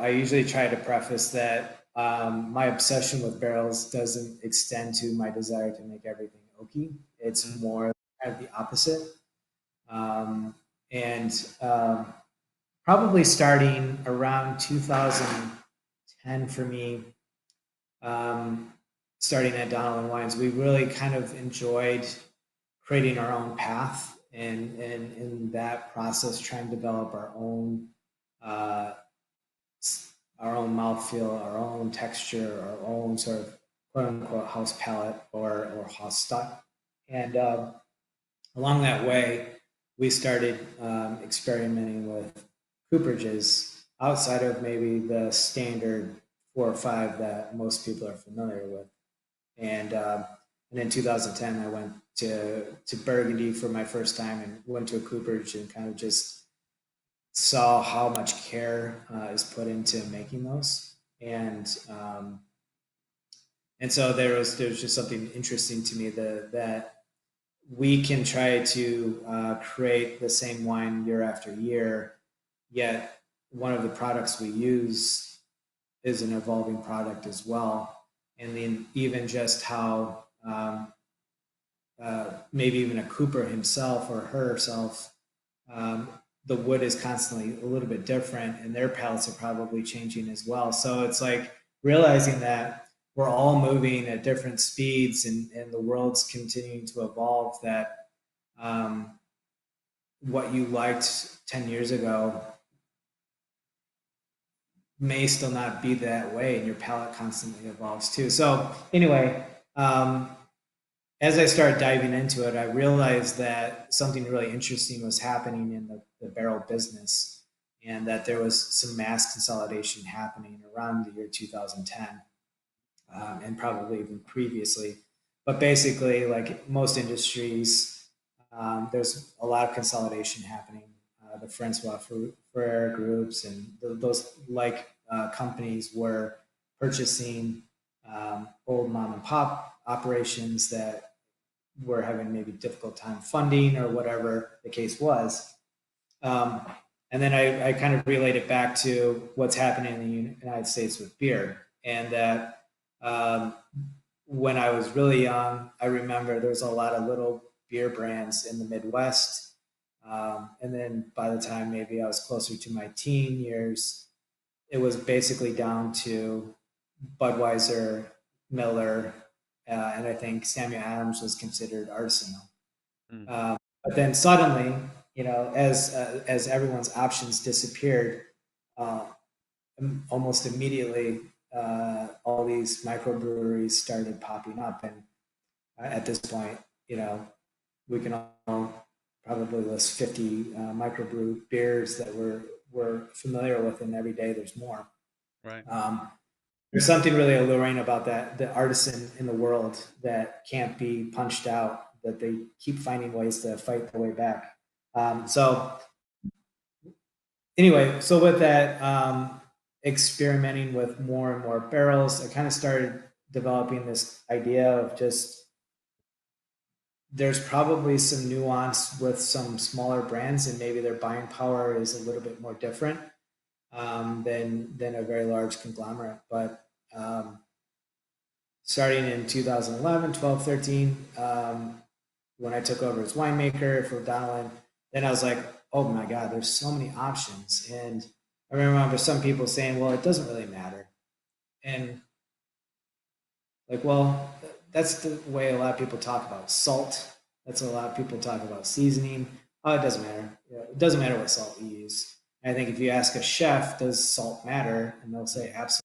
I usually try to preface that my obsession with barrels doesn't extend to my desire to make everything oaky. It's more kind of the opposite. Um, and Probably starting around 2010 for me, um, starting at Donald Wines, we really kind of enjoyed creating our own path and in that process trying to develop uh, our own mouthfeel, our own texture, our own sort of quote unquote house palate or house style. And along that way, we started experimenting with cooperages outside of maybe the standard 4 or 5 that most people are familiar with. And in 2010, I went to Burgundy for my first time and went to a cooperage and kind of just saw how much care is put into making those. And so there's just something interesting to me that we can try to create the same wine year after year, yet one of the products we use is an evolving product as well. And then even just how maybe even a cooper himself or herself, the wood is constantly a little bit different and their palates are probably changing as well. So it's like realizing that we're all moving at different speeds and the world's continuing to evolve, that what you liked 10 years ago may still not be that way, and your palate constantly evolves too. So anyway, as I started diving into it, I realized that something really interesting was happening in the barrel business, and that there was some mass consolidation happening around the year 2010, and probably even previously. But basically, like most industries, there's a lot of consolidation happening. The Francois Frere groups and those companies were purchasing old mom and pop operations that were having maybe difficult time funding or whatever the case was. And then I kind of relate it back to what's happening in the United States with beer. And that when I was really young, I remember there was a lot of little beer brands in the Midwest. And then by the time maybe I was closer to my teen years, it was basically down to Budweiser, Miller, and I think Samuel Adams was considered artisanal. But then suddenly, as everyone's options disappeared, uh, almost immediately, all these microbreweries started popping up, and at this point, we can all probably list 50 microbrew beers that we're familiar with, and every day there's more. Right. There's something really alluring about that, the artisan in the world that can't be punched out, that they keep finding ways to fight their way back. So anyway, so with that, experimenting with more and more barrels, I kind of started developing this idea of just there's probably some nuance with some smaller brands, and maybe their buying power is a little bit more different than a very large conglomerate. But starting in 2011, 12, 13, when I took over as winemaker for Donald, then I was like, oh my God, there's so many options. And I remember some people saying, well, it doesn't really matter. And like, well, that's the way a lot of people talk about salt. That's a lot of people talk about seasoning. Oh, it doesn't matter. It doesn't matter what salt you use. And I think if you ask a chef, does salt matter? And they'll say absolutely.